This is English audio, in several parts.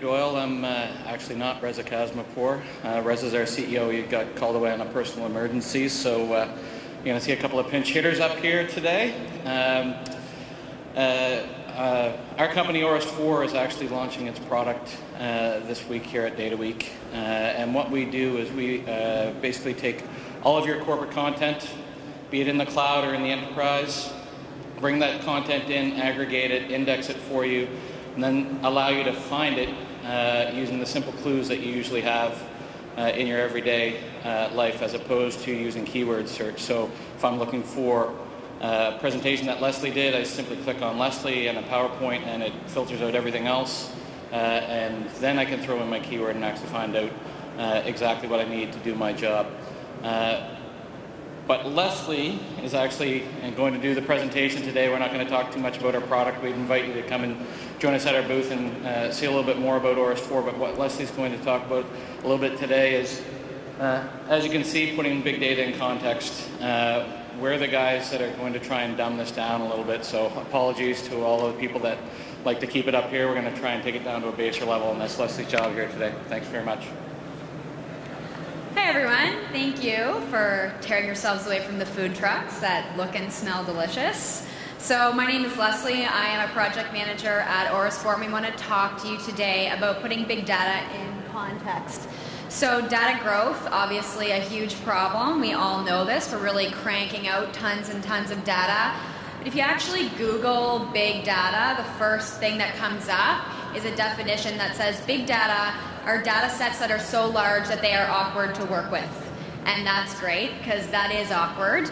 Doyle. I'm actually not Reza Kazmapur. Reza's our CEO. He got called away on a personal emergency, so you're going to see a couple of pinch hitters up here today. Our company, Oris4, is actually launching its product this week here at DataWeek. And what we do is we basically take all of your corporate content, be it in the cloud or in the enterprise, bring that content in, aggregate it, index it for you, and then allow you to find it using the simple clues that you usually have in your everyday life, as opposed to using keyword search. So if I'm looking for a presentation that Leslie did, I simply click on Leslie and a PowerPoint, and it filters out everything else. And then I can throw in my keyword and actually find out exactly what I need to do my job. But Leslie is actually going to do the presentation today. We're not going to talk too much about our product. We'd invite you to come and join us at our booth and see a little bit more about Oris4. But what Leslie's going to talk about a little bit today is, as you can see, putting big data in context. We're the guys that are going to try and dumb this down a little bit. So apologies to all of the people that like to keep it up here. We're going to try and take it down to a baser level, and that's Leslie's job here today. Thanks very much. Hi everyone, thank you for tearing yourselves away from the food trucks that look and smell delicious. So my name is Leslie, I am a project manager at Oris4, and we want to talk to you today about putting big data in context. So data growth, obviously a huge problem, we all know this, we're really cranking out tons and tons of data. But if you actually Google big data, the first thing that comes up is a definition that says big data are data sets that are so large that they are awkward to work with. And that's great, because that is awkward.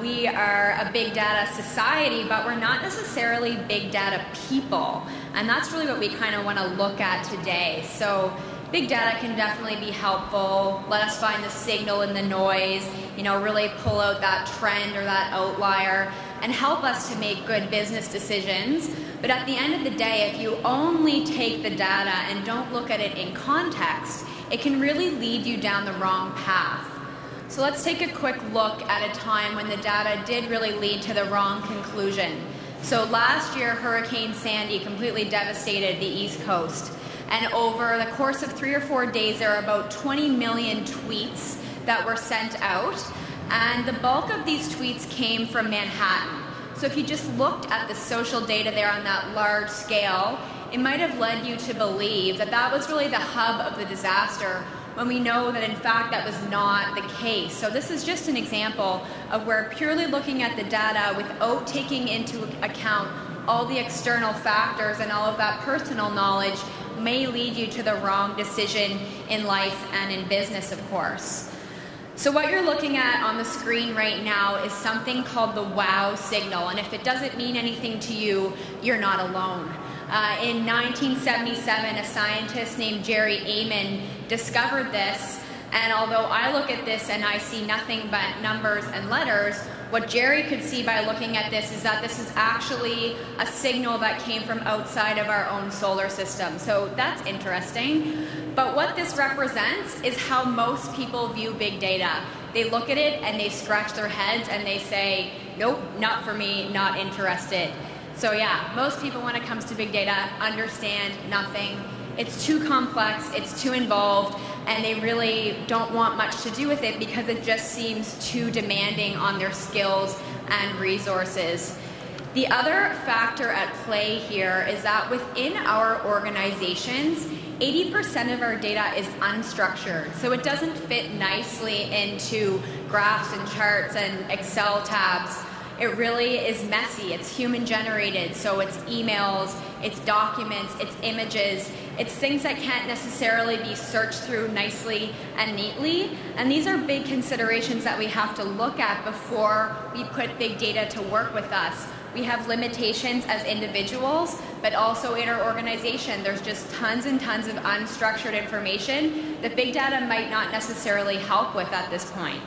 We are a big data society, but we're not necessarily big data people. And that's really what we kind of want to look at today. So big data can definitely be helpful. Let us find the signal in the noise, you know, really pull out that trend or that outlier and help us to make good business decisions. But at the end of the day, if you only take the data and don't look at it in context, it can really lead you down the wrong path. So let's take a quick look at a time when the data did really lead to the wrong conclusion. So last year, Hurricane Sandy completely devastated the East Coast. And over the course of 3 or 4 days, there are about 20 million tweets that were sent out. And the bulk of these tweets came from Manhattan. So if you just looked at the social data there on that large scale, it might have led you to believe that that was really the hub of the disaster, when we know that in fact that was not the case. So this is just an example of where purely looking at the data without taking into account all the external factors and all of that personal knowledge may lead you to the wrong decision in life and in business, of course. So what you're looking at on the screen right now is something called the wow signal, and if it doesn't mean anything to you, you're not alone. In 1977, a scientist named Jerry Amon discovered this, and although I look at this and I see nothing but numbers and letters, what Jerry could see by looking at this is that this is actually a signal that came from outside of our own solar system. So that's interesting. But what this represents is how most people view big data. They look at it and they scratch their heads and they say, nope, not for me, not interested. So yeah, most people when it comes to big data understand nothing. It's too complex, it's too involved, and they really don't want much to do with it because it just seems too demanding on their skills and resources. The other factor at play here is that within our organizations, 80% of our data is unstructured, so it doesn't fit nicely into graphs and charts and Excel tabs. It really is messy. It's human generated, so it's emails, it's documents, it's images, it's things that can't necessarily be searched through nicely and neatly. And these are big considerations that we have to look at before we put big data to work with us. We have limitations as individuals, but also in our organization, there's just tons and tons of unstructured information that big data might not necessarily help with at this point.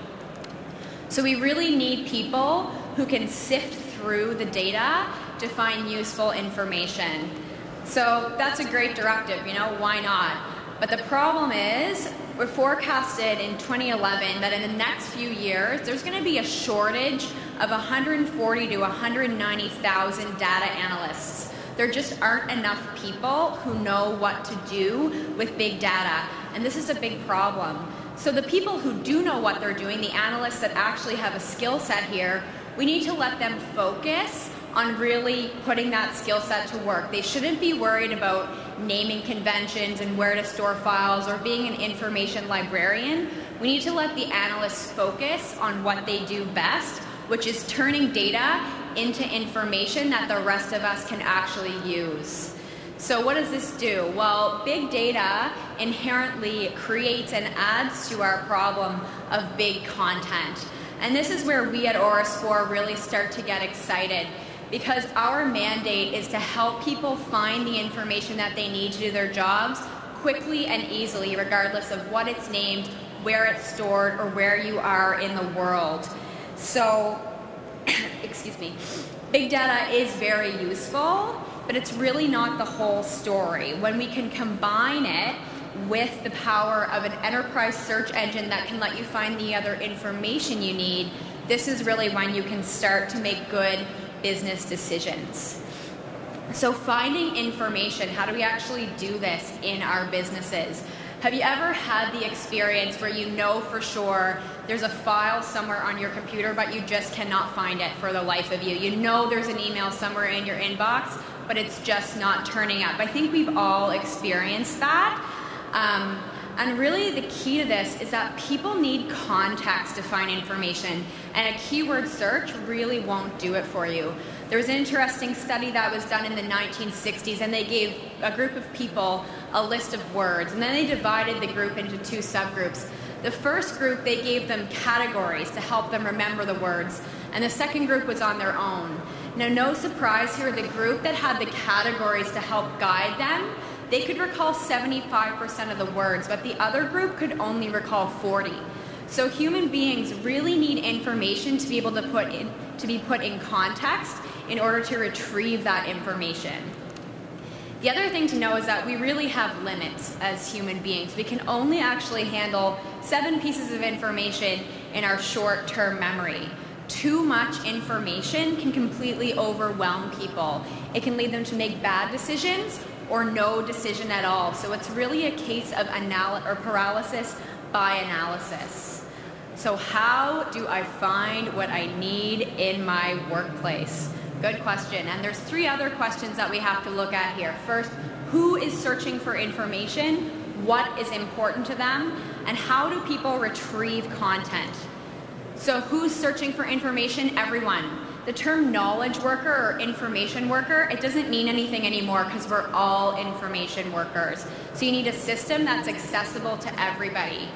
So we really need people who can sift through the data to find useful information. So that's a great directive, you know, why not? But the problem is, we're forecasted in 2011 that in the next few years, there's going to be a shortage of 140 to 190,000 data analysts. there just aren't enough people who know what to do with big data, and this is a big problem. So the people who do know what they're doing, the analysts that actually have a skill set here, we need to let them focus on really putting that skill set to work. They shouldn't be worried about naming conventions and where to store files or being an information librarian. We need to let the analysts focus on what they do best, which is turning data into information that the rest of us can actually use. So what does this do? Well, big data inherently creates and adds to our problem of big content. And this is where we at Oris4 really start to get excited, because our mandate is to help people find the information that they need to do their jobs quickly and easily, regardless of what it's named, where it's stored, or where you are in the world. So, excuse me, big data is very useful, but it's really not the whole story. When we can combine it with the power of an enterprise search engine that can let you find the other information you need, this is really when you can start to make good business decisions. So finding information, how do we actually do this in our businesses? Have you ever had the experience where you know for sure there's a file somewhere on your computer, but you just cannot find it for the life of you? You know there's an email somewhere in your inbox, but it's just not turning up. I think we've all experienced that. And really the key to this is that people need context to find information, and a keyword search really won't do it for you. There was an interesting study that was done in the 1960s, and they gave a group of people a list of words, and then they divided the group into two subgroups. The first group, they gave them categories to help them remember the words, and the second group was on their own. Now, no surprise here, the group that had the categories to help guide them, they could recall 75% of the words, but the other group could only recall 40. So human beings really need information to be able to be put in context in order to retrieve that information. The other thing to know is that we really have limits as human beings. We can only actually handle 7 pieces of information in our short-term memory. Too much information can completely overwhelm people. It can lead them to make bad decisions or no decision at all. So it's really a case of paralysis by analysis. So how do I find what I need in my workplace? Good question. And there's 3 other questions that we have to look at here. First, who is searching for information? What is important to them? And how do people retrieve content? So who's searching for information? Everyone. The term knowledge worker or information worker, it doesn't mean anything anymore because we're all information workers. So you need a system that's accessible to everybody.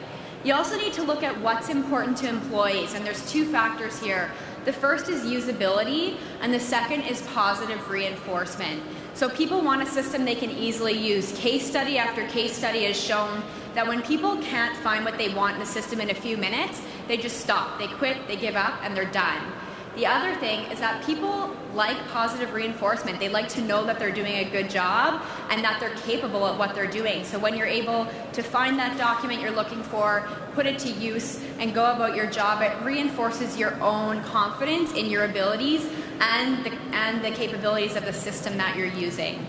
You also need to look at what's important to employees, and there's 2 factors here. The first is usability, and the second is positive reinforcement. So people want a system they can easily use. Case study after case study has shown that when people can't find what they want in a system in a few minutes, they just stop, they quit, they give up, and they're done. The other thing is that people like positive reinforcement. They like to know that they're doing a good job and that they're capable at what they're doing. So when you're able to find that document you're looking for, put it to use, and go about your job, it reinforces your own confidence in your abilities and the capabilities of the system that you're using.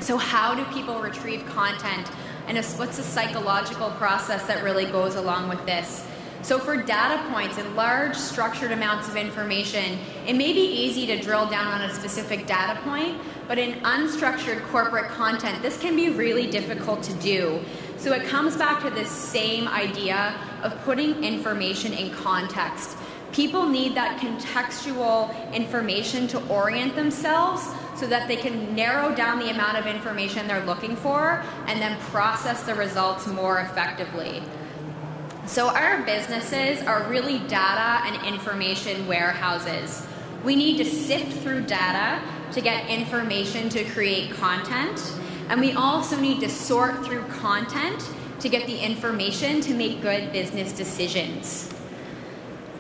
So how do people retrieve content? And what's the psychological process that really goes along with this? So for data points and large structured amounts of information, it may be easy to drill down on a specific data point, but in unstructured corporate content, this can be really difficult to do. So it comes back to this same idea of putting information in context. People need that contextual information to orient themselves so that they can narrow down the amount of information they're looking for and then process the results more effectively. So our businesses are really data and information warehouses. We need to sift through data to get information to create content, and we also need to sort through content to get the information to make good business decisions.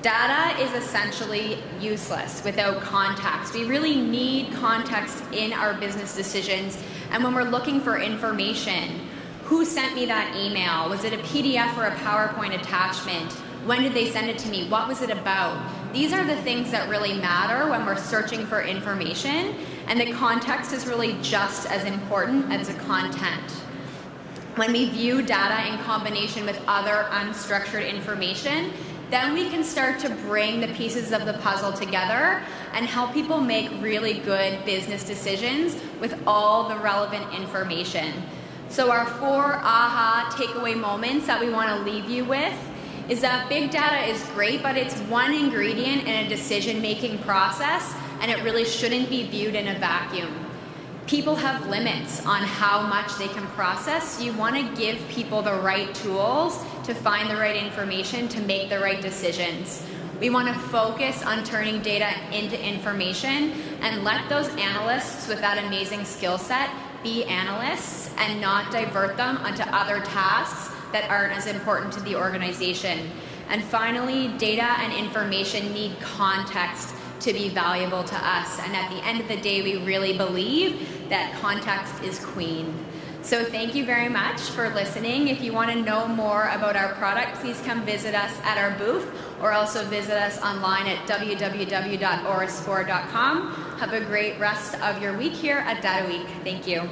Data is essentially useless without context. We really need context in our business decisions, and when we're looking for information, who sent me that email? Was it a PDF or a PowerPoint attachment? When did they send it to me? What was it about? These are the things that really matter when we're searching for information. And the context is really just as important as the content. When we view data in combination with other unstructured information, then we can start to bring the pieces of the puzzle together and help people make really good business decisions with all the relevant information. So our 4 aha takeaway moments that we want to leave you with is that big data is great, but it's one ingredient in a decision-making process, and it really shouldn't be viewed in a vacuum. People have limits on how much they can process. You want to give people the right tools to find the right information to make the right decisions. We want to focus on turning data into information and let those analysts with that amazing skill set be analysts and not divert them onto other tasks that aren't as important to the organization. And finally, data and information need context to be valuable to us. And at the end of the day, we really believe that context is queen. So thank you very much for listening. If you want to know more about our product, please come visit us at our booth or also visit us online at www.oris4.com. Have a great rest of your week here at DataWeek. Thank you.